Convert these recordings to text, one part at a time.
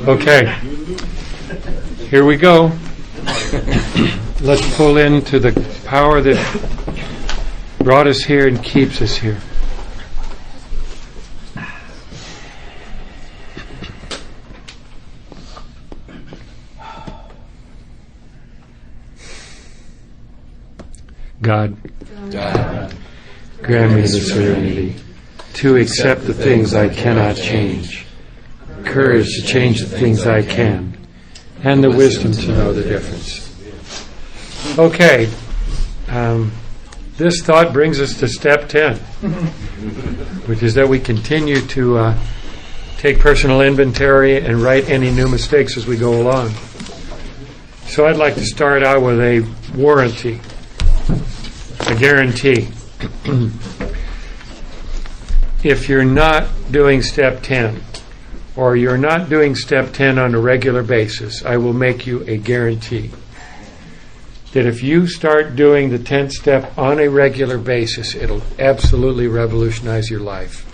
Okay, here we go. Let's pull into the power that brought us here and keeps us here. God, grant me the serenity to accept the things I cannot change, courage to change the things I can, and the wisdom to know the difference. Okay, this thought brings us to step 10, which is that we continue to take personal inventory and write any new mistakes as we go along. So I'd like to start out with a warranty, a guarantee. If you're not doing step 10, or you're not doing step 10 on a regular basis, I will make you a guarantee that if you start doing the 10th step on a regular basis, it'll absolutely revolutionize your life.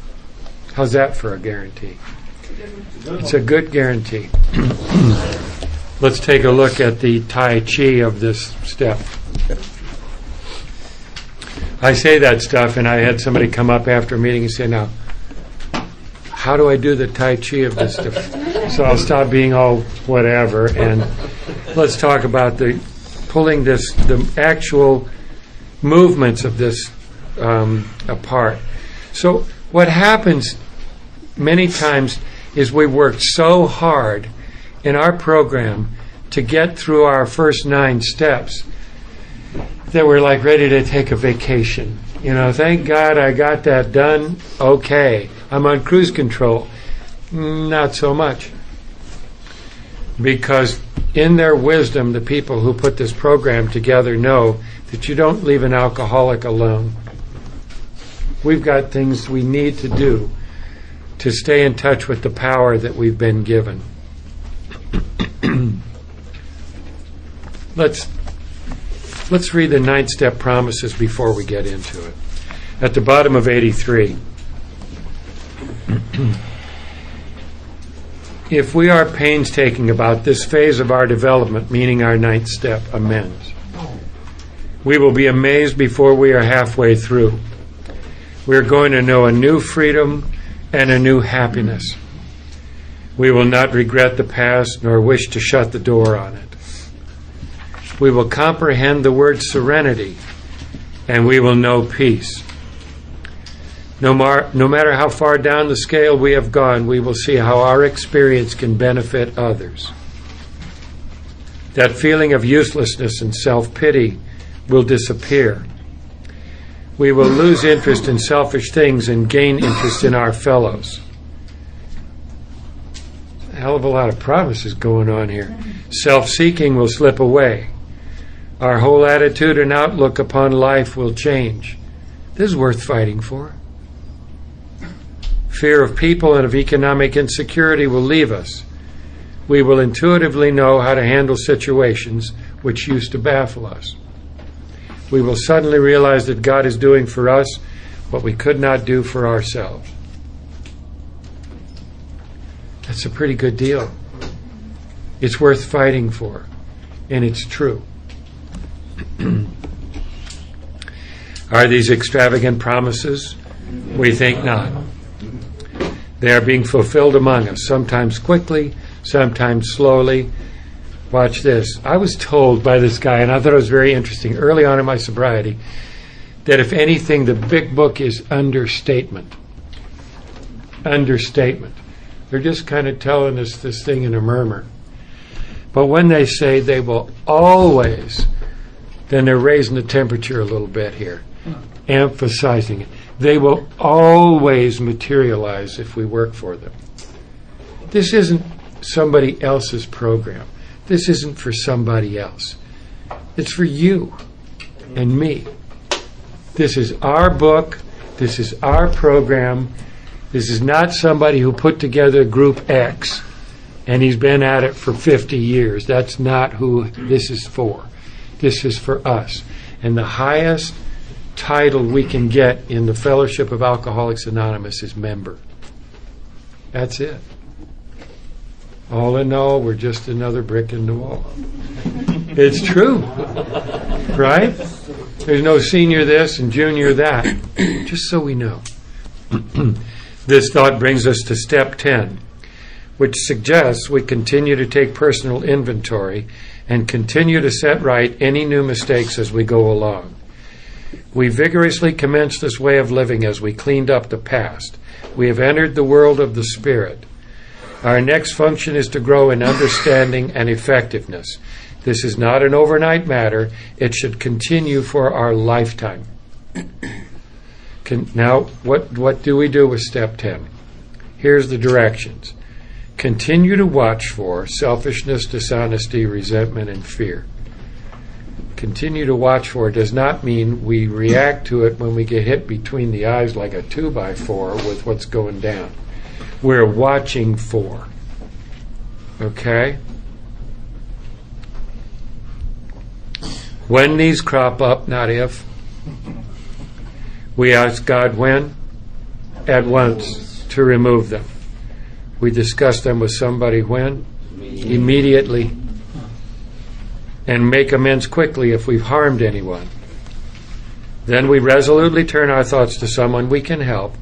How's that for a guarantee? It's a good guarantee. Let's take a look at the Tai Chi of this step. I say that stuff, and I had somebody come up after a meeting and say, now, how do I do the Tai Chi of this stuff? So I'll stop being all whatever, and let's talk about the actual movements of this apart. So what happens many times is we work so hard in our program to get through our first 9 steps that we're like ready to take a vacation. You know, thank God I got that done. Okay, I'm on cruise control. Not so much. Because in their wisdom, the people who put this program together know that you don't leave an alcoholic alone. We've got things we need to do to stay in touch with the power that we've been given. Let's read the 9th step promises before we get into it. At the bottom of 83. If we are painstaking about this phase of our development, meaning our 9th step, amends, we will be amazed before we are halfway through. We are going to know a new freedom and a new happiness. We will not regret the past nor wish to shut the door on it. We will comprehend the word serenity, and we will know peace. No matter how far down the scale we have gone, we will see how our experience can benefit others. That feeling of uselessness and self-pity will disappear. We will lose interest in selfish things and gain interest in our fellows. A hell of a lot of promises going on here. Self-seeking will slip away. Our whole attitude and outlook upon life will change. This is worth fighting for. Fear of people and of economic insecurity will leave us. We will intuitively know how to handle situations which used to baffle us. We will suddenly realize that God is doing for us what we could not do for ourselves. That's a pretty good deal. It's worth fighting for, and it's true. Are these extravagant promises? We think not. They are being fulfilled among us, sometimes quickly, sometimes slowly. Watch this. I was told by this guy, and I thought it was very interesting, early on in my sobriety, that if anything, the big book is understatement. Understatement. They're just kind of telling us this thing in a murmur. But when they say they will always, then they're raising the temperature a little bit here, emphasizing it. They will always materialize if we work for them. This isn't somebody else's program. This isn't for somebody else. It's for you and me. This is our book. This is our program. This is not somebody who put together Group X and he's been at it for 50 years. That's not who this is for. This is for us. And the highest title we can get in the Fellowship of Alcoholics Anonymous is member. That's it. All in all, we're just another brick in the wall. It's true, right? There's no senior this and junior that, just so we know. This thought brings us to step 10, which suggests we continue to take personal inventory and continue to set right any new mistakes as we go along. We vigorously commenced this way of living as we cleaned up the past. We have entered the world of the Spirit. Our next function is to grow in understanding and effectiveness. This is not an overnight matter. It should continue for our lifetime. Now, what do we do with step 10? Here's the directions. Continue to watch for selfishness, dishonesty, resentment, and fear. Continue to watch for does not mean we react to it when we get hit between the eyes like a 2x4 with what's going down. We're watching for. Okay? When these crop up, not if, we ask God when? At once to remove them. We discuss them with somebody when? Immediately. And make amends quickly if we've harmed anyone. Then we resolutely turn our thoughts to someone we can help.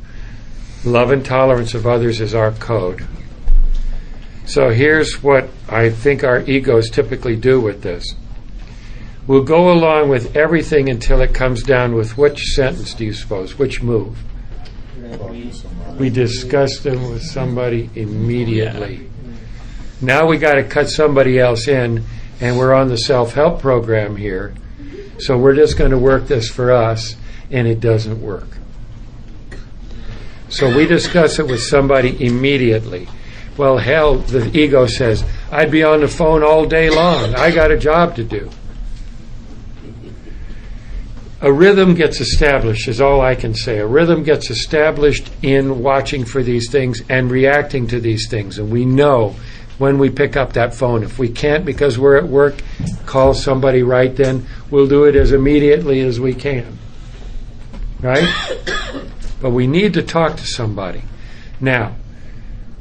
Love and tolerance of others is our code. So here's what I think our egos typically do with this. We'll go along with everything until it comes down with which sentence do you suppose? Which move? We discuss them with somebody immediately. Now we got to cut somebody else in, and we're on the self-help program here. So we're just going to work this for us, and it doesn't work. So we discuss it with somebody immediately. Well, hell, the ego says, I'd be on the phone all day long. I got a job to do. A rhythm gets established, is all I can say. A rhythm gets established in watching for these things and reacting to these things. And we know when we pick up that phone. If we can't because we're at work, call somebody right then. We'll do it as immediately as we can. Right? But we need to talk to somebody. Now,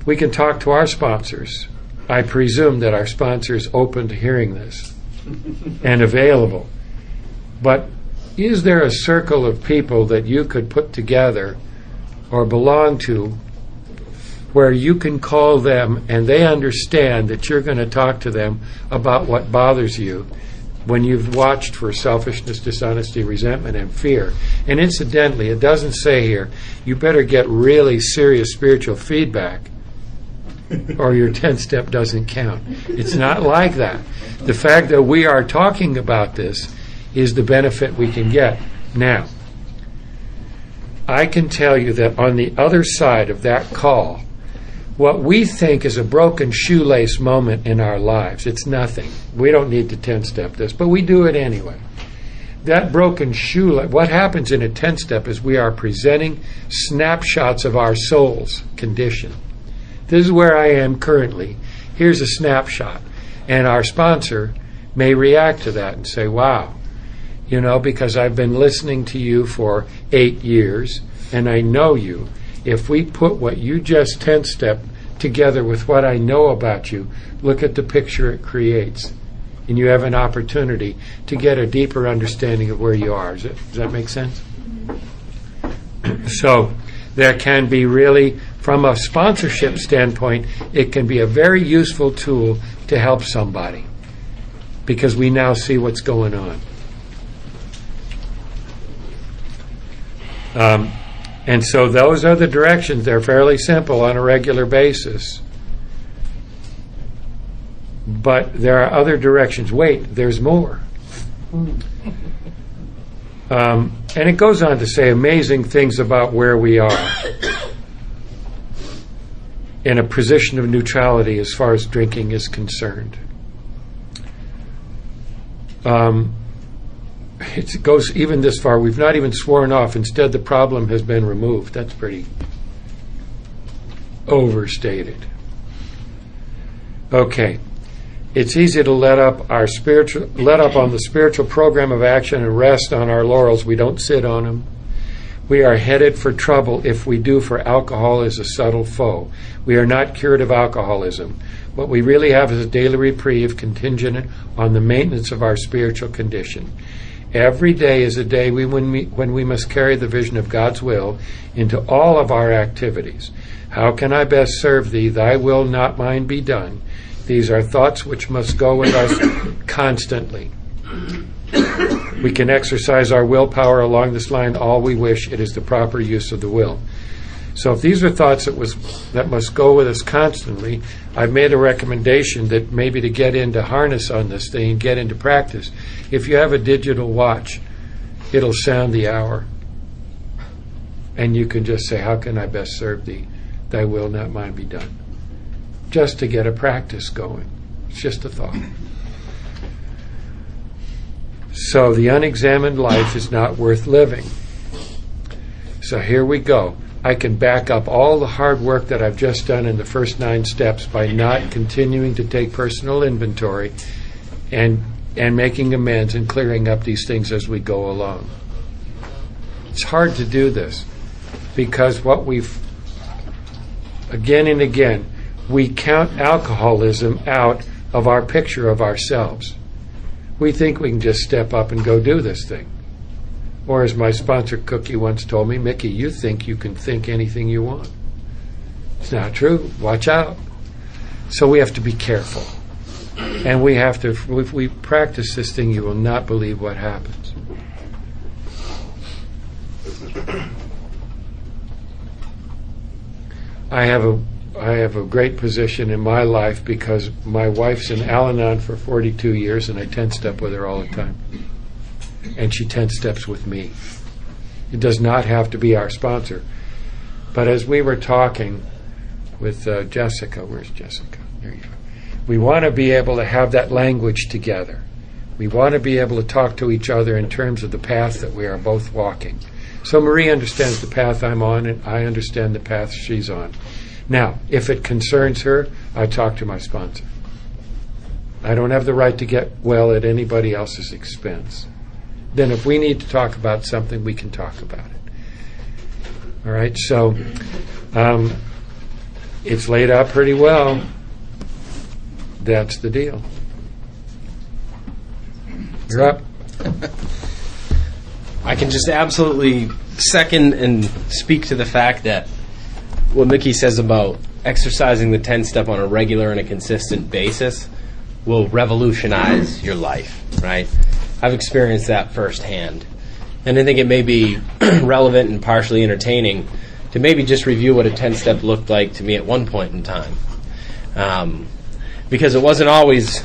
we can talk to our sponsors. I presume that our sponsor is open to hearing this and available. But is there a circle of people that you could put together or belong to where you can call them and they understand that you're going to talk to them about what bothers you when you've watched for selfishness, dishonesty, resentment, and fear? And incidentally, it doesn't say here, you better get really serious spiritual feedback or your 10th step doesn't count. It's not like that. The fact that we are talking about this is the benefit we can get. Now, I can tell you that on the other side of that call, what we think is a broken shoelace moment in our lives, it's nothing. We don't need to 10-step this, but we do it anyway. That broken shoelace, what happens in a 10-step is we are presenting snapshots of our soul's condition. This is where I am currently. Here's a snapshot. And our sponsor may react to that and say, wow, because I've been listening to you for 8 years and I know you. If we put what you just 10-step together with what I know about you, look at the picture it creates. And you have an opportunity to get a deeper understanding of where you are. Does that make sense? So there can be really, from a sponsorship standpoint, it can be a very useful tool to help somebody because we now see what's going on. And so those are the directions. They're fairly simple on a regular basis. But there are other directions. Wait, there's more. And it goes on to say amazing things about where we are in a position of neutrality as far as drinking is concerned. It goes even this far. We've not even sworn off. Instead, the problem has been removed. That's pretty overstated. Okay. It's easy to let up on the spiritual program of action and rest on our laurels. We don't sit on them. We are headed for trouble if we do, for alcohol is a subtle foe. We are not cured of alcoholism. What we really have is a daily reprieve contingent on the maintenance of our spiritual condition. Every day is a day when we must carry the vision of God's will into all of our activities. How can I best serve thee? Thy will, not mine, be done. These are thoughts which must go with us constantly. We can exercise our willpower along this line all we wish. It is the proper use of the will. So if these are thoughts that must go with us constantly, I've made a recommendation that maybe to get into harness on this thing and get into practice. If you have a digital watch, it'll sound the hour. And you can just say, how can I best serve thee? Thy will, not mine, be done. Just to get a practice going. It's just a thought. So the unexamined life is not worth living. So here we go. I can back up all the hard work that I've just done in the first 9 steps by not continuing to take personal inventory and making amends and clearing up these things as we go along. It's hard to do this because again and again, we count alcoholism out of our picture of ourselves. We think we can just step up and go do this thing. Or as my sponsor Cookie once told me, Mickey, you think you can think anything you want. It's not true. Watch out. So we have to be careful. And we have to, if we practice this thing, you will not believe what happens. I have a great position in my life because my wife's in Al-Anon for 42 years and I 10-step with her all the time. And she 10 steps with me. It does not have to be our sponsor. But as we were talking with Jessica, where's Jessica? There you go. We want to be able to have that language together. We want to be able to talk to each other in terms of the path that we are both walking. So Marie understands the path I'm on, and I understand the path she's on. Now, if it concerns her, I talk to my sponsor. I don't have the right to get well at anybody else's expense. Then if we need to talk about something, we can talk about it. All right, so it's laid out pretty well. That's the deal. You're up. I can just absolutely second and speak to the fact that what Mickey says about exercising the 10-step on a regular and a consistent basis will revolutionize your life, right? I've experienced that firsthand. And I think it may be relevant and partially entertaining to maybe just review what a 10-step looked like to me at one point in time. Because it wasn't always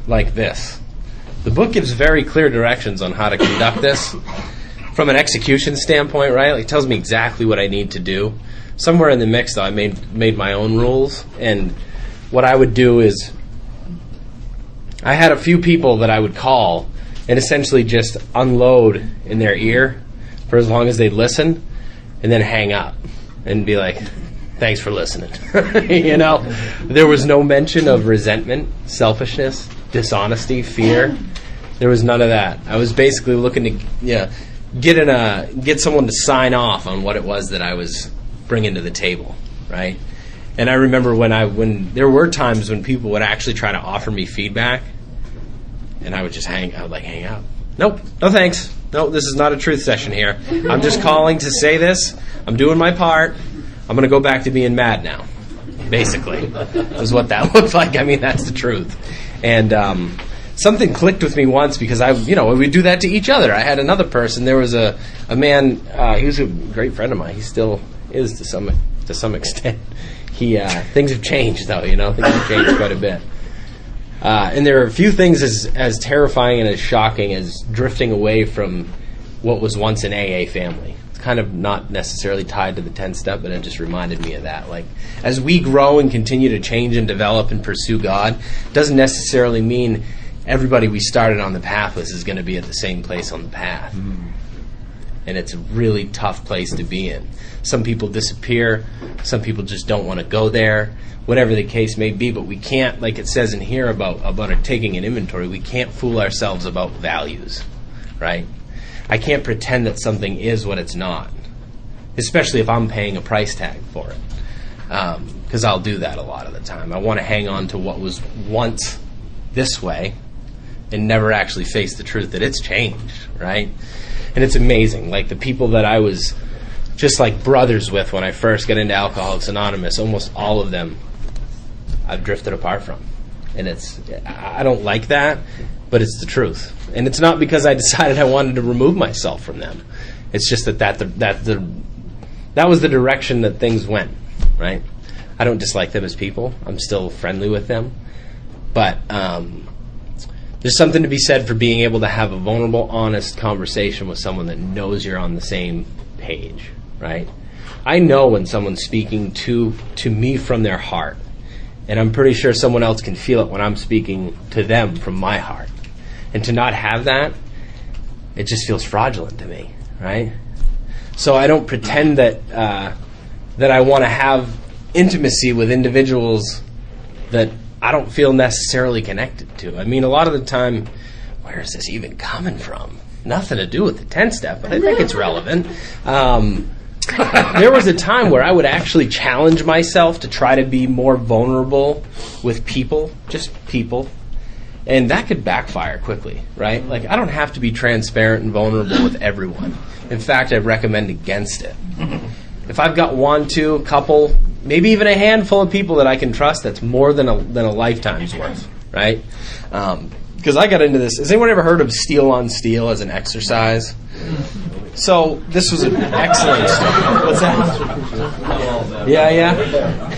like this. The book gives very clear directions on how to conduct this. From an execution standpoint, right? Like, it tells me exactly what I need to do. Somewhere in the mix, though, I made my own rules. And what I would do is I had a few people that I would call and essentially just unload in their ear for as long as they'd listen, and then hang up and be like, thanks for listening. You know, there was no mention of resentment, selfishness, dishonesty, fear. There was none of that. I was basically looking to get someone to sign off on what it was that I was bringing to the table, right? And I remember when there were times when people would actually try to offer me feedback, and I would just hang out. Nope, no thanks. No, this is not a truth session here. I'm just calling to say this. I'm doing my part. I'm going to go back to being mad now, basically, is what that looked like. I mean, that's the truth. And something clicked with me once because we do that to each other. I had another person. There was a man. He was a great friend of mine. He still is to some extent. Things have changed, though. Things have changed quite a bit. And there are a few things as terrifying and as shocking as drifting away from what was once an AA family. It's kind of not necessarily tied to the 10-step, but it just reminded me of that. Like, as we grow and continue to change and develop and pursue God, doesn't necessarily mean everybody we started on the path with is going to be at the same place on the path. Mm. And it's a really tough place to be in. Some people disappear. Some people just don't want to go there. Whatever the case may be, but we can't, like it says in here about taking an inventory, we can't fool ourselves about values, right? I can't pretend that something is what it's not. especially if I'm paying a price tag for it. Because I'll do that a lot of the time. I want to hang on to what was once this way and never actually face the truth that it's changed, right? And it's amazing. Like the people that I was just like brothers with when I first got into Alcoholics Anonymous, almost all of them I've drifted apart from. And I don't like that, but it's the truth. And it's not because I decided I wanted to remove myself from them. It's just that was the direction that things went, right? I don't dislike them as people. I'm still friendly with them. But there's something to be said for being able to have a vulnerable, honest conversation with someone that knows you're on the same page, right? I know when someone's speaking to me from their heart, and I'm pretty sure someone else can feel it when I'm speaking to them from my heart. And to not have that, it just feels fraudulent to me, right? So I don't pretend that I want to have intimacy with individuals that I don't feel necessarily connected to. I mean, a lot of the time, where is this even coming from? Nothing to do with the 10-step, but I think it's relevant. There was a time where I would actually challenge myself to try to be more vulnerable with people, just people. And that could backfire quickly, right? Like, I don't have to be transparent and vulnerable with everyone. In fact, I recommend against it. If I've got one, two, a couple, maybe even a handful of people that I can trust, that's more than a lifetime's worth, right? Because I got into this. Has anyone ever heard of steel on steel as an exercise? So this was an excellent story. What's that? Yeah.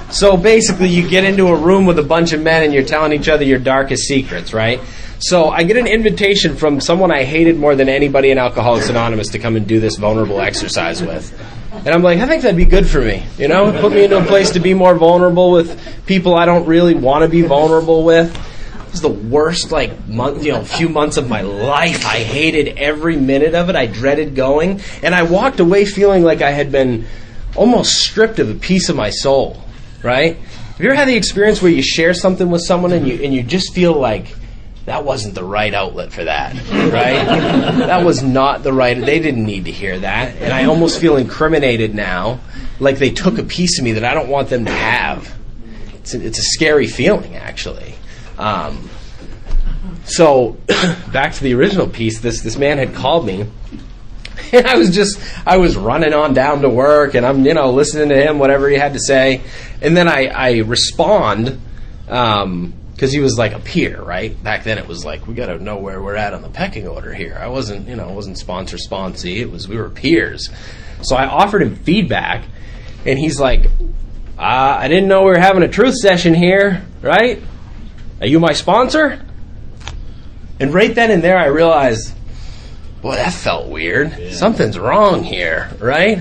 So basically, you get into a room with a bunch of men and you're telling each other your darkest secrets, right? So I get an invitation from someone I hated more than anybody in Alcoholics Anonymous to come and do this vulnerable exercise with. And I'm like, I think that'd be good for me, you know? Put me into a place to be more vulnerable with people I don't really want to be vulnerable with. It was the worst, few months of my life. I hated every minute of it. I dreaded going. And I walked away feeling like I had been almost stripped of a piece of my soul, right? Have you ever had the experience where you share something with someone and you just feel like that wasn't the right outlet for that, right? That was not the right, they didn't need to hear that. And I almost feel incriminated now, like they took a piece of me that I don't want them to have. It's a scary feeling, actually. So back to the original piece, this man had called me, and I was running on down to work, and I'm, listening to him, whatever he had to say. And then I respond, because he was like a peer, right? Back then it was like, we got to know where we're at on the pecking order here. I wasn't sponsor-sponsee. We were peers. So I offered him feedback, and he's like, I didn't know we were having a truth session here, right? Are you my sponsor? And right then and there I realized, boy, that felt weird. Yeah. Something's wrong here, right?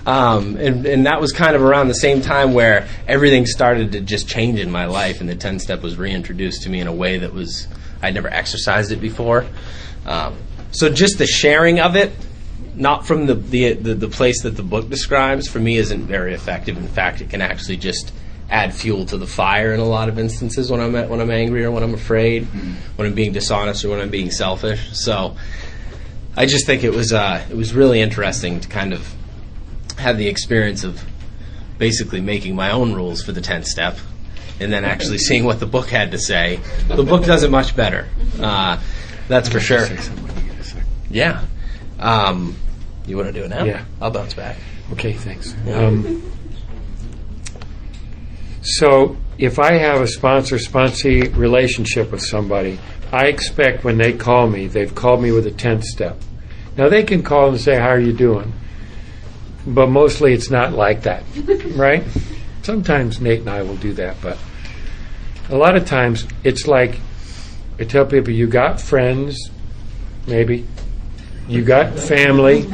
And that was kind of around the same time where everything started to just change in my life, and the 10-step was reintroduced to me in a way that was, I'd never exercised it before. So just the sharing of it, not from the place that the book describes, for me isn't very effective. In fact, it can actually just add fuel to the fire in a lot of instances when I'm angry or when I'm afraid, when I'm being dishonest or when I'm being selfish. So I just think it was really interesting to kind of have the experience of basically making my own rules for the 10th step and then actually seeing what the book had to say. The book does it much better. That's for sure. Yeah. You want to do it now? Yeah. I'll bounce back. Okay, thanks. So if I have a sponsor-sponsee relationship with somebody, I expect when they call me, they've called me with a 10th step. Now, they can call and say, how are you doing? But mostly it's not like that, right? Sometimes Nate and I will do that, but a lot of times it's like, I tell people, you got friends, maybe. You got family.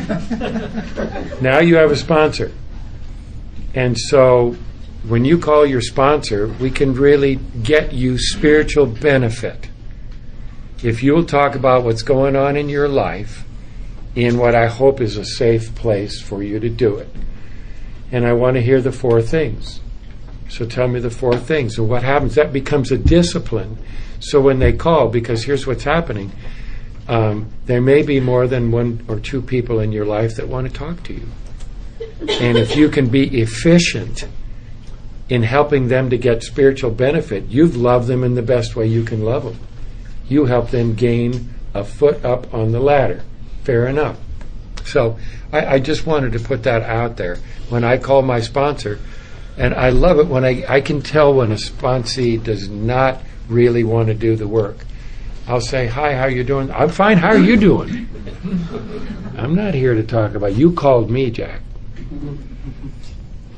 Now you have a sponsor. And so when you call your sponsor, we can really get you spiritual benefit if you'll talk about what's going on in your life in what I hope is a safe place for you to do it. And I want to hear the 4 things. So tell me the 4 things. And what happens? That becomes a discipline. So when they call, because here's what's happening, there may be more than 1 or 2 people in your life that want to talk to you. And if you can be efficient in helping them to get spiritual benefit, you've loved them in the best way you can love them. You help them gain a foot up on the ladder. Fair enough. So I just wanted to put that out there. When I call my sponsor, and I love it when I can tell when a sponsee does not really want to do the work. I'll say, hi, how you doing? I'm fine, how are you doing? I'm not here to talk about, you called me, Jack.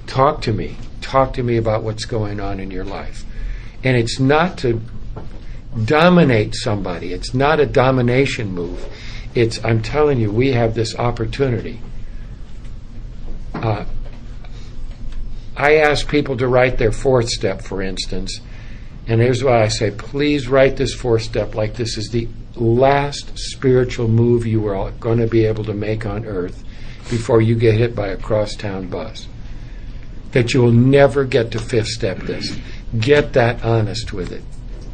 Talk to me. Talk to me about what's going on in your life. And it's not to dominate somebody. It's not a domination move. It's, I'm telling you, we have this opportunity. I ask people to write their fourth step, for instance, and here's why I say, please write this fourth step like this is the last spiritual move you are going to be able to make on earth before you get hit by a crosstown bus. That you will never get to fifth step this. Get that honest with it.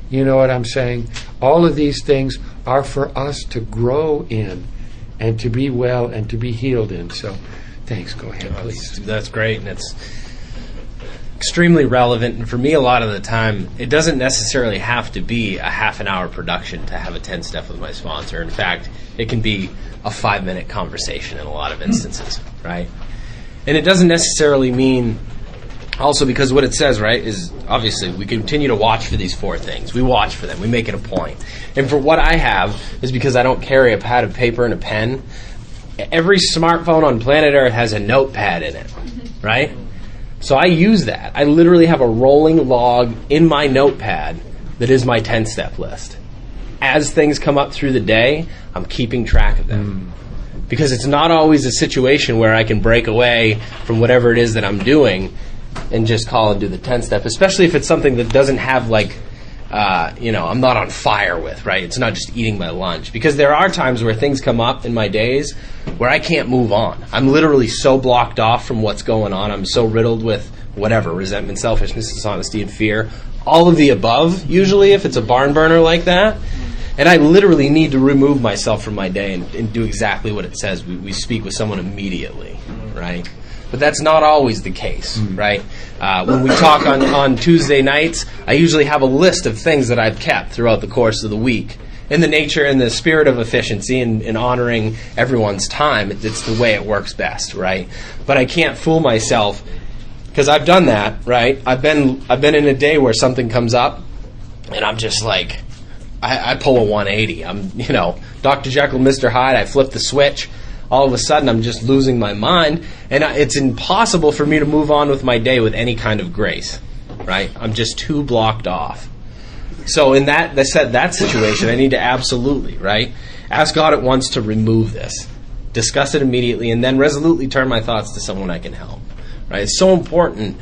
You know what I'm saying? All of these things are for us to grow in and to be well and to be healed in. So, thanks. Go ahead, please. That's great, and it's extremely relevant. And for me, a lot of the time, it doesn't necessarily have to be a half an hour production to have a 10-step with my sponsor. In fact, it can be a 5-minute conversation in a lot of instances, right? And it doesn't necessarily mean, also because what it says, right, is obviously we continue to watch for these four things. We watch for them. We make it a point. And for what I have is because I don't carry a pad of paper and a pen, every smartphone on planet Earth has a notepad in it, right? So I use that. I literally have a rolling log in my notepad that is my 10-step list. As things come up through the day, I'm keeping track of them. Because it's not always a situation where I can break away from whatever it is that I'm doing and just call and do the 10-step, especially if it's something that doesn't have I'm not on fire with, right? It's not just eating my lunch. Because there are times where things come up in my days where I can't move on. I'm literally so blocked off from what's going on. I'm so riddled with whatever, resentment, selfishness, dishonesty, and fear. All of the above, usually, if it's a barn burner like that. And I literally need to remove myself from my day and do exactly what it says. We speak with someone immediately, right? But that's not always the case, right? When we talk on Tuesday nights, I usually have a list of things that I've kept throughout the course of the week. In the nature and the spirit of efficiency and honoring everyone's time, it's the way it works best, right? But I can't fool myself because I've done that, right? I've been in a day where something comes up and I'm just like, I pull a 180. I'm, Dr. Jekyll, Mr. Hyde. I flip the switch. All of a sudden, I'm just losing my mind, and it's impossible for me to move on with my day with any kind of grace, right? I'm just too blocked off. So in that situation, I need to absolutely, right, ask God at once to remove this, discuss it immediately, and then resolutely turn my thoughts to someone I can help, right? It's so important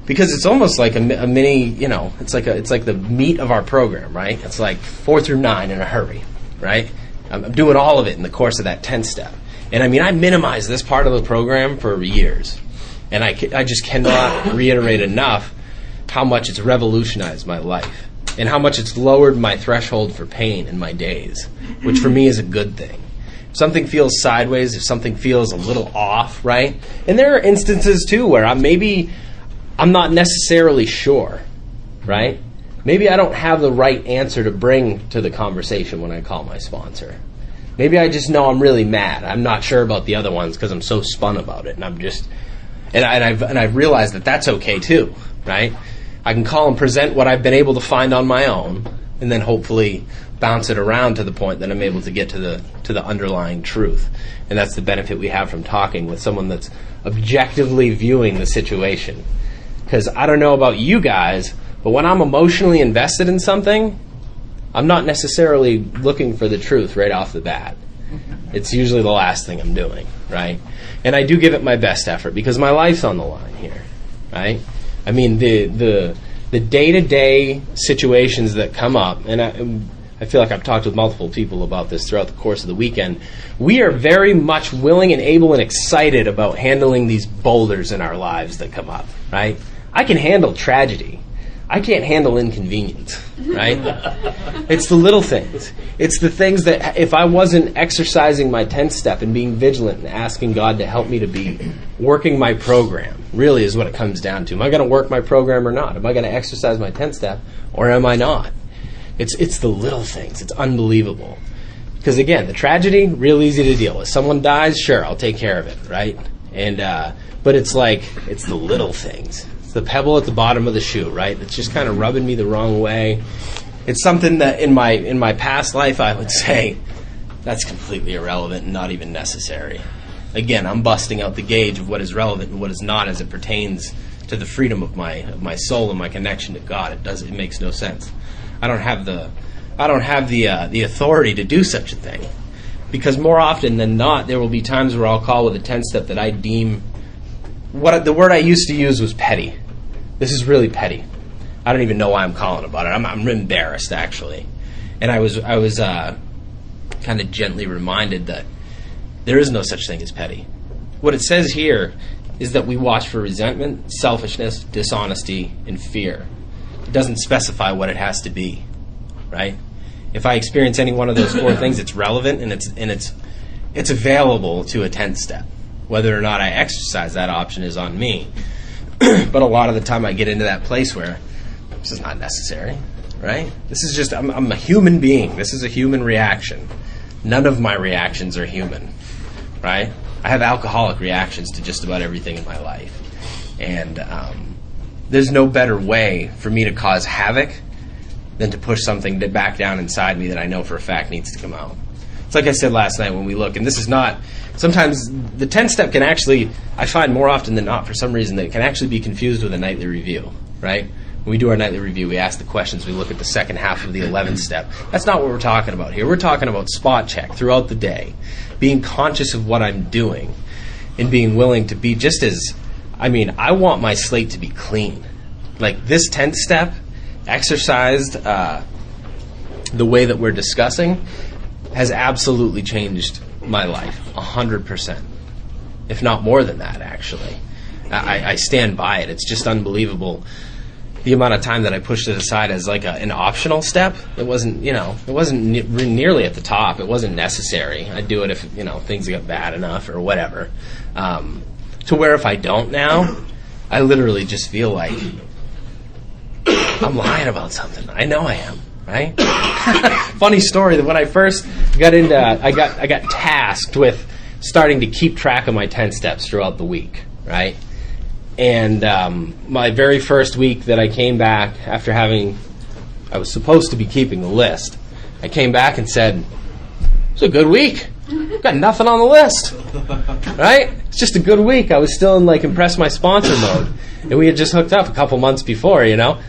because it's almost like a mini, it's like the meat of our program, right? It's like 4 through 9 in a hurry, right? I'm doing all of it in the course of that 10-step. And I minimize this part of the program for years. And I just cannot reiterate enough how much it's revolutionized my life and how much it's lowered my threshold for pain in my days, which for me is a good thing. If something feels sideways, if something feels a little off, right? And there are instances, too, where I'm not necessarily sure, right? Maybe I don't have the right answer to bring to the conversation when I call my sponsor. Maybe I just know I'm really mad. I'm not sure about the other ones because I'm so spun about it, and I've realized that that's okay too, right? I can call and present what I've been able to find on my own, and then hopefully bounce it around to the point that I'm able to get to the underlying truth, and that's the benefit we have from talking with someone that's objectively viewing the situation. Because I don't know about you guys, but when I'm emotionally invested in something, I'm not necessarily looking for the truth right off the bat. It's usually the last thing I'm doing, right? And I do give it my best effort because my life's on the line here, right? The day-to-day situations that come up, and I feel like I've talked with multiple people about this throughout the course of the weekend, we are very much willing and able and excited about handling these boulders in our lives that come up, right? I can handle tragedy. I can't handle inconvenience, right? It's the little things. It's the things that if I wasn't exercising my 10th step and being vigilant and asking God to help me to be working my program, really is what it comes down to. Am I going to work my program or not? Am I going to exercise my 10th step or am I not? It's the little things. It's unbelievable. Because again, the tragedy, real easy to deal with. Someone dies, sure, I'll take care of it, right? And but it's the little things. It's the pebble at the bottom of the shoe, right? It's just kind of rubbing me the wrong way. It's something that in my past life I would say that's completely irrelevant and not even necessary. Again, I'm busting out the gauge of what is relevant and what is not as it pertains to the freedom of my soul and my connection to God. It makes no sense. I don't have the authority to do such a thing. Because more often than not, there will be times where I'll call with a 10th step that I deem, the word I used to use was petty. This is really petty. I don't even know why I'm calling about it. I'm embarrassed, actually. And I was kind of gently reminded that there is no such thing as petty. What it says here is that we watch for resentment, selfishness, dishonesty, and fear. It doesn't specify what it has to be, right? If I experience any one of those four things, it's relevant and it's available to a 10th step. Whether or not I exercise that option is on me. But a lot of the time I get into that place where this is not necessary, right? This is just, I'm a human being. This is a human reaction. None of my reactions are human, right? I have alcoholic reactions to just about everything in my life. And there's no better way for me to cause havoc than to push something back down inside me that I know for a fact needs to come out. It's like I said last night when we look, and this is not, sometimes the 10th step can actually, I find more often than not, for some reason, that it can actually be confused with a nightly review, right? When we do our nightly review, we ask the questions, we look at the second half of the 11th step. That's not what we're talking about here. We're talking about spot check throughout the day, being conscious of what I'm doing, and being willing to be just as, I want my slate to be clean. Like this 10th step, exercised the way that we're discussing, has absolutely changed my life 100%, if not more than that, actually. I stand by it. It's just unbelievable the amount of time that I pushed it aside as like an optional step. It wasn't nearly at the top. It wasn't necessary. I'd do it if things got bad enough or whatever. To where if I don't now, I literally just feel like I'm lying about something. I know I am, right? Funny story that when I first got into, I got tasked with starting to keep track of my 10 steps throughout the week, right? And my very first week that I came back after I was supposed to be keeping the list, I came back and said, it's a good week. Got nothing on the list, right? It's just a good week. I was still in impress my sponsor mode. And we had just hooked up a couple months before,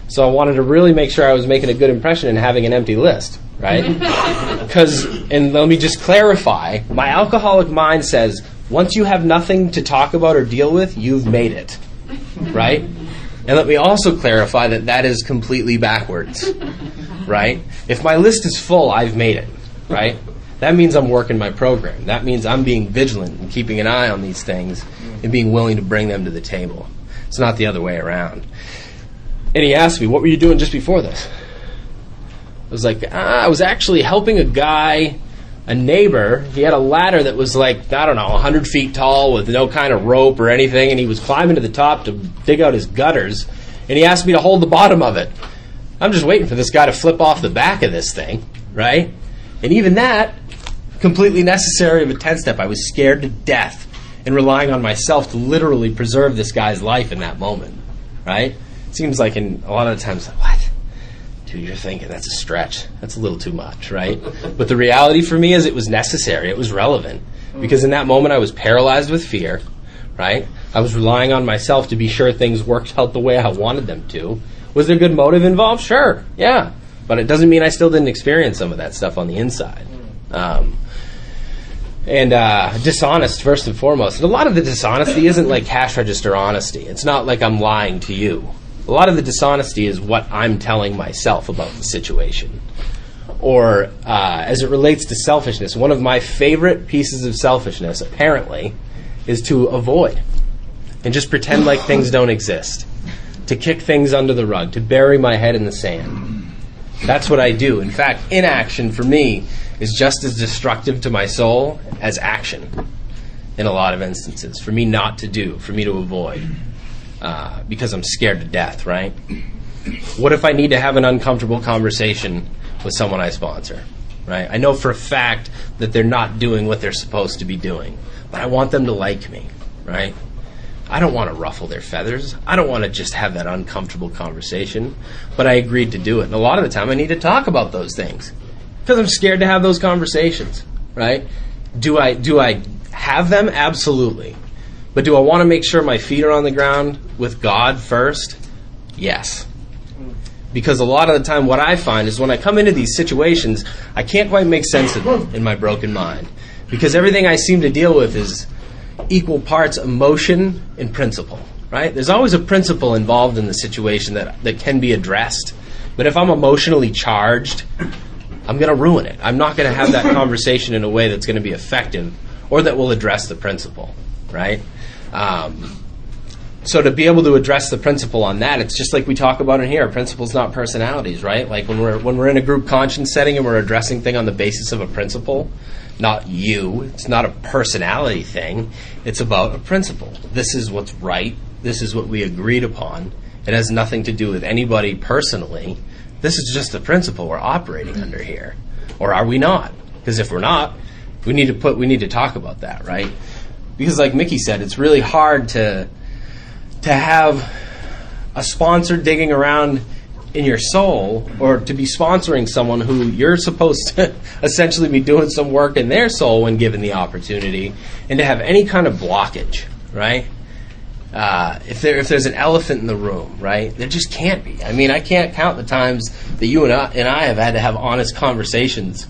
so I wanted to really make sure I was making a good impression and having an empty list, right? And let me just clarify, my alcoholic mind says, once you have nothing to talk about or deal with, you've made it, right? And let me also clarify that is completely backwards, right? If my list is full, I've made it, right? That means I'm working my program. That means I'm being vigilant and keeping an eye on these things and being willing to bring them to the table. It's not the other way around. And he asked me, what were you doing just before this? I was like, I was actually helping a guy, a neighbor. He had a ladder that was 100 feet tall with no kind of rope or anything, and he was climbing to the top to dig out his gutters, and he asked me to hold the bottom of it. I'm just waiting for this guy to flip off the back of this thing, right? And even that, completely necessary of a 10 step. I was scared to death and relying on myself to literally preserve this guy's life in that moment, right? It seems like in a lot of the times, what? Dude, you're thinking that's a stretch. That's a little too much, right? But the reality for me is it was necessary. It was relevant. Because in that moment I was paralyzed with fear, right? I was relying on myself to be sure things worked out the way I wanted them to. Was there good motive involved? Sure, yeah. But it doesn't mean I still didn't experience some of that stuff on the inside. And dishonest, first and foremost. And a lot of the dishonesty isn't like cash register honesty. It's not like I'm lying to you. A lot of the dishonesty is what I'm telling myself about the situation. Or as it relates to selfishness, one of my favorite pieces of selfishness, apparently, is to avoid and just pretend like things don't exist. to kick things under the rug, to bury my head in the sand. That's what I do. In fact, inaction for me is just as destructive to my soul as action in a lot of instances. For me not to do, for me to avoid, because I'm scared to death, right? What if I need to have an uncomfortable conversation with someone I sponsor, right? I know for a fact that they're not doing what they're supposed to be doing, but I want them to like me, right? I don't want to ruffle their feathers. I don't want to just have that uncomfortable conversation, but I agreed to do it. And a lot of the time I need to talk about those things because I'm scared to have those conversations, right? Do I have them? Absolutely. But do I want to make sure my feet are on the ground with God first? Yes. Because a lot of the time what I find is when I come into these situations, I can't quite make sense of them in my broken mind. Because everything I seem to deal with is equal parts emotion and principle, right? There's always a principle involved in the situation that can be addressed. But if I'm emotionally charged, I'm going to ruin it. I'm not going to have that conversation in a way that's going to be effective or that will address the principle, right? So to be able to address the principle on that, it's just like we talk about in here, principles, not personalities, right? Like when we're in a group conscience setting and we're addressing thing on the basis of a principle, not you. It's not a personality thing. It's about a principle. This is what's right. This is what we agreed upon. It has nothing to do with anybody personally. This is just the principle we're operating under here. Or are we not? Because if we're not, we need to talk about that, right? Because like Mickey said, it's really hard to have a sponsor digging around in your soul, or to be sponsoring someone who you're supposed to essentially be doing some work in their soul when given the opportunity, and to have any kind of blockage, right? If there's an elephant in the room, right? There just can't be. I mean, I can't count the times that you and I have had to have honest conversations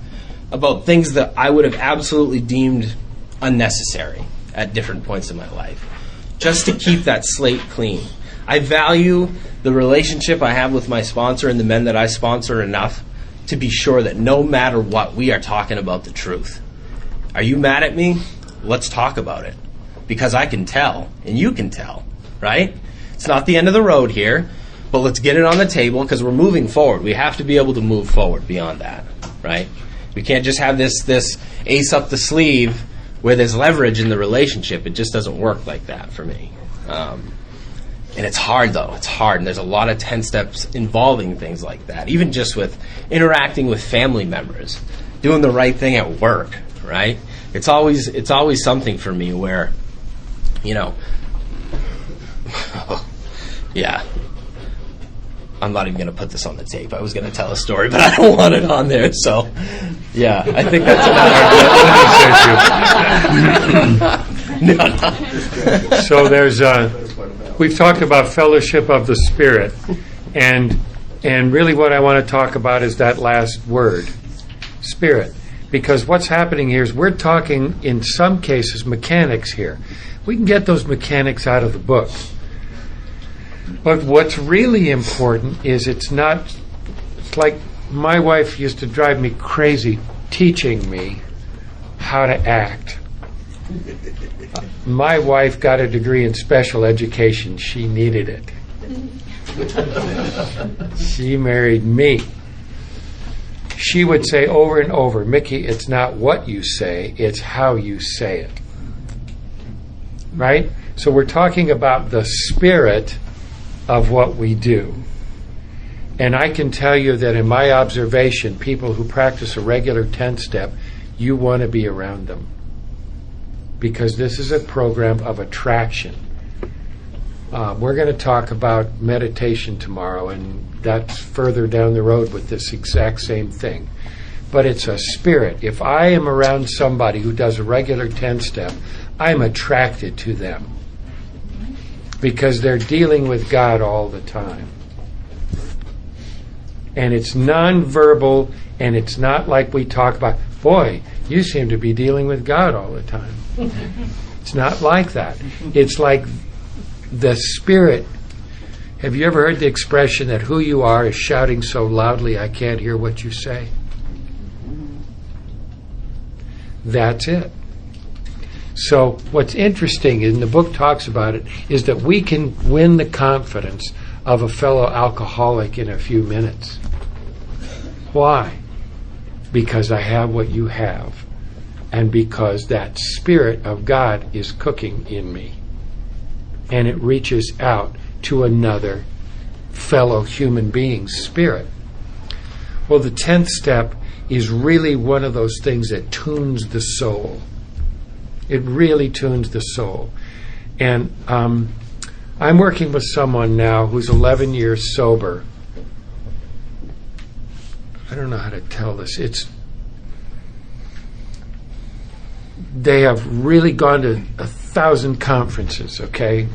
about things that I would have absolutely deemed unnecessary at different points in my life, just to keep that slate clean. I value the relationship I have with my sponsor and the men that I sponsor enough to be sure that no matter what, we are talking about the truth. Are you mad at me? Let's talk about it. Because I can tell, and you can tell, right? It's not the end of the road here, but let's get it on the table because we're moving forward. We have to be able to move forward beyond that, right? We can't just have this ace up the sleeve where there's leverage in the relationship. It just doesn't work like that for me. And it's hard, though. It's hard, and there's a lot of 10 steps involving things like that, even just with interacting with family members, doing the right thing at work, right? It's always something for me where, yeah. I'm not even going to put this on the tape. I was going to tell a story, but I don't want it on there, so, yeah. I think that's No. So there's we've talked about fellowship of the Spirit, and really what I want to talk about is that last word, Spirit, because what's happening here is we're talking in some cases mechanics here. We can get those mechanics out of the book, but what's really important is it's like my wife used to drive me crazy teaching me how to act. My wife got a degree in special education. She needed it. She married me. She would say over and over, Mickey, it's not what you say, it's how you say it. Right? So we're talking about the spirit of what we do. And I can tell you that in my observation, people who practice a regular 10-step, you want to be around them. Because this is a program of attraction. We're going to talk about meditation tomorrow, and that's further down the road with this exact same thing. But it's a spirit. If I am around somebody who does a regular 10-step, I'm attracted to them. Because they're dealing with God all the time. And it's nonverbal, and it's not like we talk about, boy, you seem to be dealing with God all the time. It's not like that. It's like the Spirit. Have you ever heard the expression that who you are is shouting so loudly I can't hear what you say? That's it. So what's interesting, and the book talks about it, is that we can win the confidence of a fellow alcoholic in a few minutes. Why? Because I have what you have, and because that Spirit of God is cooking in me, and it reaches out to another fellow human being's spirit. Well, the 10th step is really one of those things that tunes the soul. It really tunes the soul. And I'm working with someone now who's 11 years sober. I don't know how to tell this. They have really gone to 1,000 conferences, okay?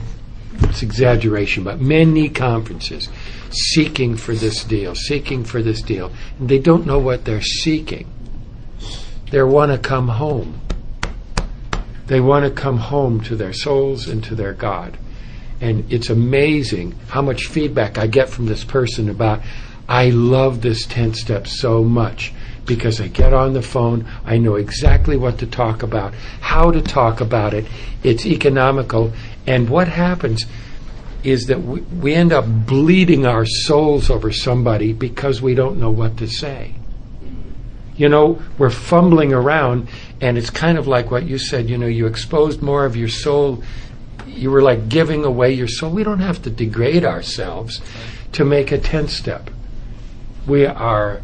It's exaggeration, but many conferences seeking for this deal. And they don't know what they're seeking. They want to come home. They want to come home to their souls and to their God. And it's amazing how much feedback I get from this person about, I love this 10th step so much because I get on the phone, I know exactly what to talk about, how to talk about it, it's economical, and what happens is that we end up bleeding our souls over somebody because we don't know what to say. You know, we're fumbling around, and it's kind of like what you said, you know, you exposed more of your soul. You were like giving away your soul. We don't have to degrade ourselves to make a 10th step. We are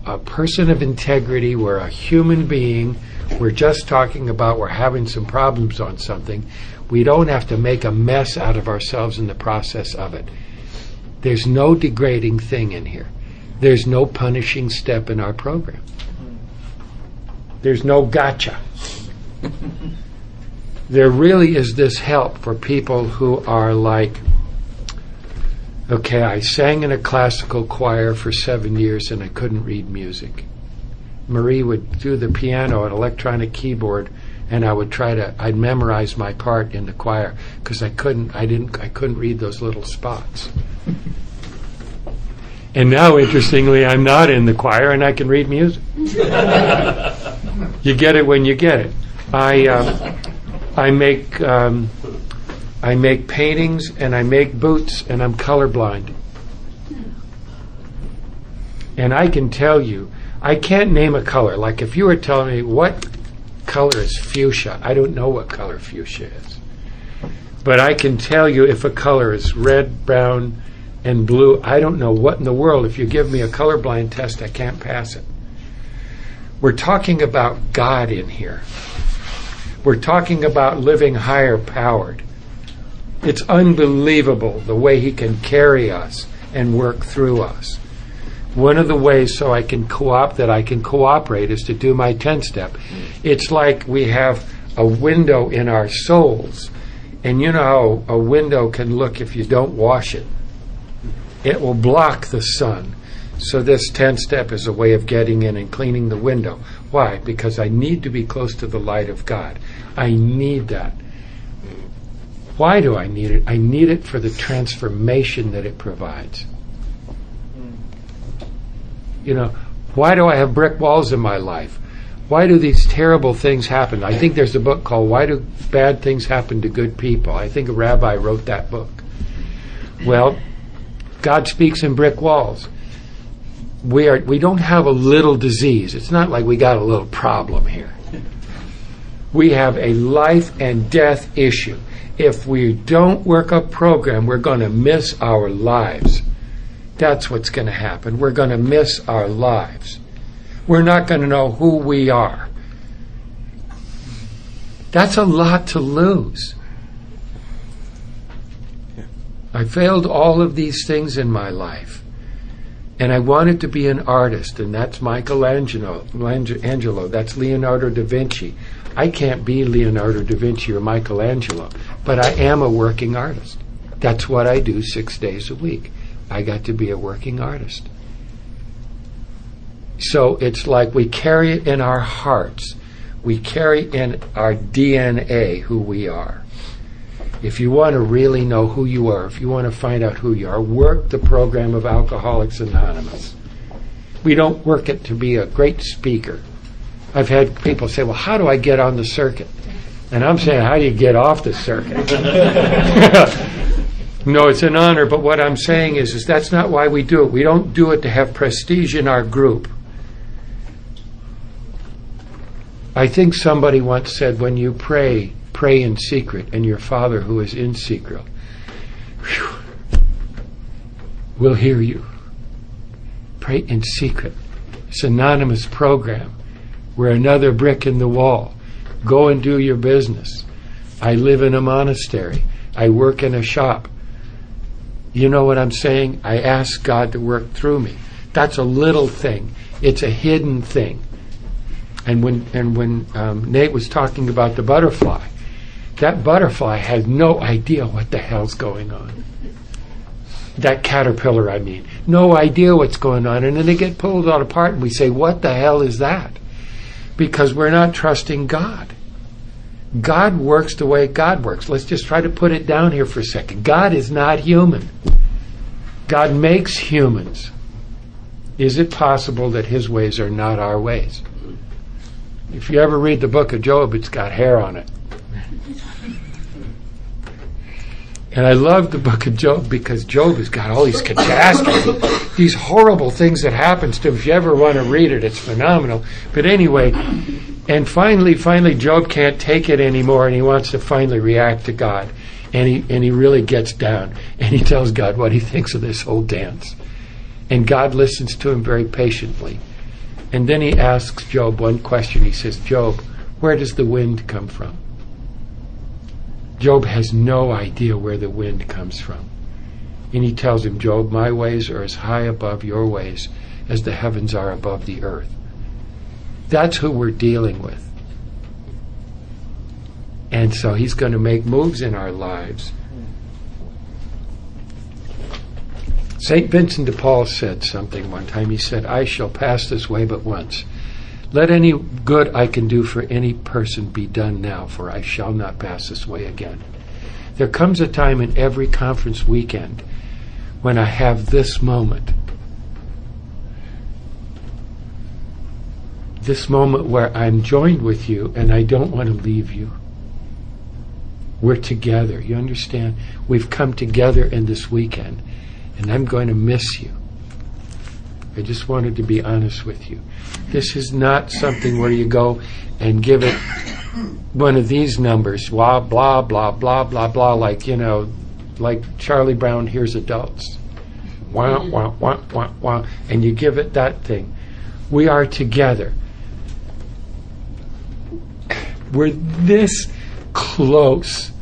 a person of integrity. We're a human being. We're just talking about we're having some problems on something. We don't have to make a mess out of ourselves in the process of it. There's no degrading thing in here. There's no punishing step in our program. There's no gotcha. There really is this help for people who are like, okay, I sang in a classical choir for 7 years and I couldn't read music. Marie would do the piano and electronic keyboard, and I'd memorize my part in the choir because I couldn't read those little spots. And now, interestingly, I'm not in the choir and I can read music. You get it when you get it. I make paintings and I make boots, and I'm colorblind. And I can tell you, I can't name a color. Like if you were telling me what color is fuchsia, I don't know what color fuchsia is. But I can tell you if a color is red, brown, and blue. I don't know what in the world. If you give me a colorblind test, I can't pass it. We're talking about God in here. We're talking about living higher powered. It's unbelievable the way He can carry us and work through us. One of the ways so I can cooperate is to do my 10th step. It's like we have a window in our souls, and you know how a window can look if you don't wash it. It will block the sun. So this 10th step is a way of getting in and cleaning the window. Why? Because I need to be close to the light of God. I need that. Why do I need it? I need it for the transformation that it provides. You know, why do I have brick walls in my life? Why do these terrible things happen? I think there's a book called Why Do Bad Things Happen to Good People? I think a rabbi wrote that book. Well, God speaks in brick walls. We don't have a little disease. It's not like we got a little problem here. We have a life and death issue. If we don't work a program, we're going to miss our lives. That's what's going to happen. We're going to miss our lives. We're not going to know who we are. That's a lot to lose. I failed all of these things in my life. And I wanted to be an artist, and that's Michelangelo. That's Leonardo da Vinci. I can't be Leonardo da Vinci or Michelangelo, but I am a working artist. That's what I do 6 days a week. I got to be a working artist. So it's like we carry it in our hearts. We carry in our DNA who we are. If you want to really know who you are, if you want to find out who you are, work the program of Alcoholics Anonymous. We don't work it to be a great speaker. I've had people say, well, how do I get on the circuit? And I'm saying, how do you get off the circuit? No, it's an honor, but what I'm saying is that's not why we do it. We don't do it to have prestige in our group. I think somebody once said, when you pray, pray in secret, and your Father who is in secret will hear you. Pray in secret. It's an anonymous program. We're another brick in the wall. Go and do your business. I live in a monastery. I work in a shop. You know what I'm saying? I ask God to work through me. That's a little thing. It's a hidden thing. And when Nate was talking about the butterfly, that butterfly has no idea what the hell's going on. That caterpillar, I mean. No idea what's going on. And then they get pulled all apart and we say, what the hell is that? Because we're not trusting God. God works the way God works. Let's just try to put it down here for a second. God is not human. God makes humans. Is it possible that his ways are not our ways? If you ever read the book of Job, it's got hair on it. And I love the book of Job because Job has got all these catastrophes, these horrible things that happens to him. If you ever want to read it, it's phenomenal. But anyway, and finally, Job can't take it anymore, and he wants to finally react to God. And he really gets down, and he tells God what he thinks of this whole dance. And God listens to him very patiently. And then he asks Job one question. He says, Job, where does the wind come from? Job has no idea where the wind comes from. And he tells him, Job, my ways are as high above your ways as the heavens are above the earth. That's who we're dealing with. And so he's going to make moves in our lives. St. Vincent de Paul said something one time. He said, I shall pass this way but once. Let any good I can do for any person be done now, for I shall not pass this way again. There comes a time in every conference weekend when I have this moment. This moment where I'm joined with you and I don't want to leave you. We're together. You understand? We've come together in this weekend and I'm going to miss you. I just wanted to be honest with you. This is not something where you go and give it one of these numbers, blah, blah, blah, blah, blah, blah, like, you know, like Charlie Brown hears adults. Wah, wah, wah, wah, wah, and you give it that thing. We are together. We're this close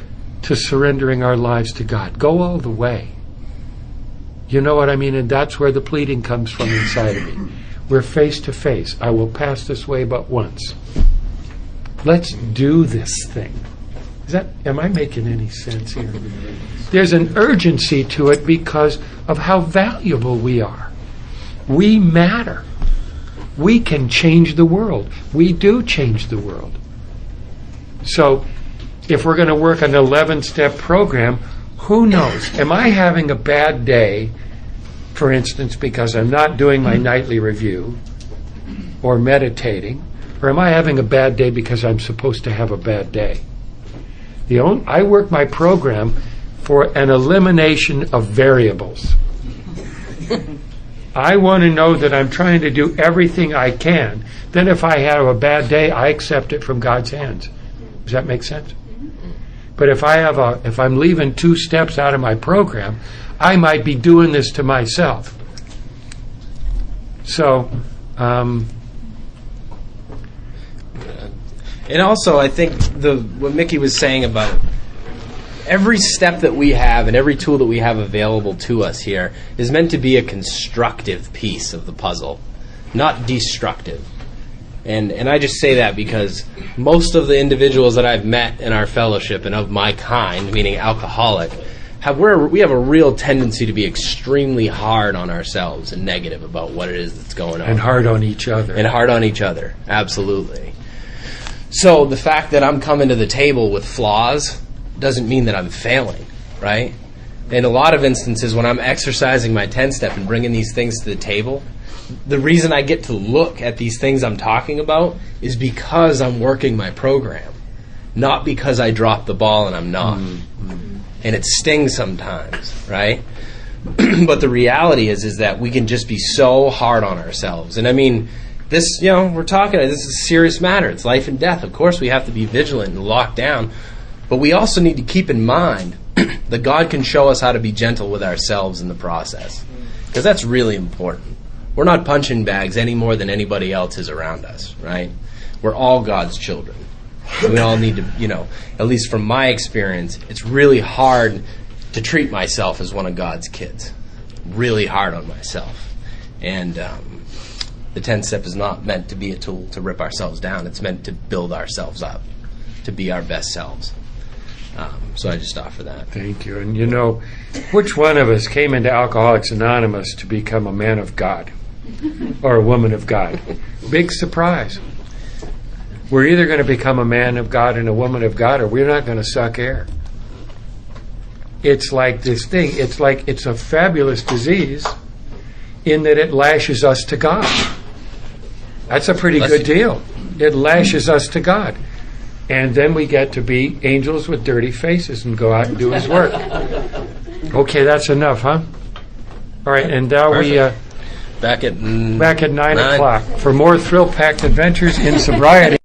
to surrendering our lives to God. Go all the way. You know what I mean? And that's where the pleading comes from inside of me. We're face to face. I will pass this way but once. Let's do this thing. Am I making any sense here? There's an urgency to it because of how valuable we are. We matter. We can change the world. We do change the world. So, if we're going to work an 11-step program, who knows? Am I having a bad day, for instance, because I'm not doing my nightly review or meditating? Or am I having a bad day because I'm supposed to have a bad day? I work my program for an elimination of variables. I want to know that I'm trying to do everything I can. Then if I have a bad day, I accept it from God's hands. Does that make sense? But if I'm leaving 2 steps out of my program, I might be doing this to myself. So, and also, I think what Mickey was saying about every step that we have and every tool that we have available to us here is meant to be a constructive piece of the puzzle, not destructive. And I just say that because most of the individuals that I've met in our fellowship and of my kind, meaning alcoholic, we have a real tendency to be extremely hard on ourselves and negative about what it is that's going on. And hard on each other. And hard on each other, absolutely. So the fact that I'm coming to the table with flaws doesn't mean that I'm failing, right? In a lot of instances, when I'm exercising my 10-step and bringing these things to the table, the reason I get to look at these things I'm talking about is because I'm working my program, not because I dropped the ball and I'm not. and it stings sometimes, right? But the reality is that we can just be so hard on ourselves. And I mean, this, we're talking, this is a serious matter. It's life and death. Of course, we have to be vigilant and locked down. But we also need to keep in mind that God can show us how to be gentle with ourselves in the process. Because that's really important. We're not punching bags any more than anybody else is around us, right? We're all God's children. We all need to, at least from my experience, it's really hard to treat myself as one of God's kids. Really hard on myself. And the 10th step is not meant to be a tool to rip ourselves down. It's meant to build ourselves up, to be our best selves. So I just offer that. Thank you. And which one of us came into Alcoholics Anonymous to become a man of God or a woman of God? Big surprise. We're either going to become a man of God and a woman of God, or we're not going to suck air. It's like this thing. It's like it's a fabulous disease in that it lashes us to God. That's a pretty good deal. It lashes us to God. And then we get to be angels with dirty faces and go out and do His work. Okay, that's enough, huh? All right, and now Perfect. Back at 9 o'clock for more thrill-packed adventures in sobriety.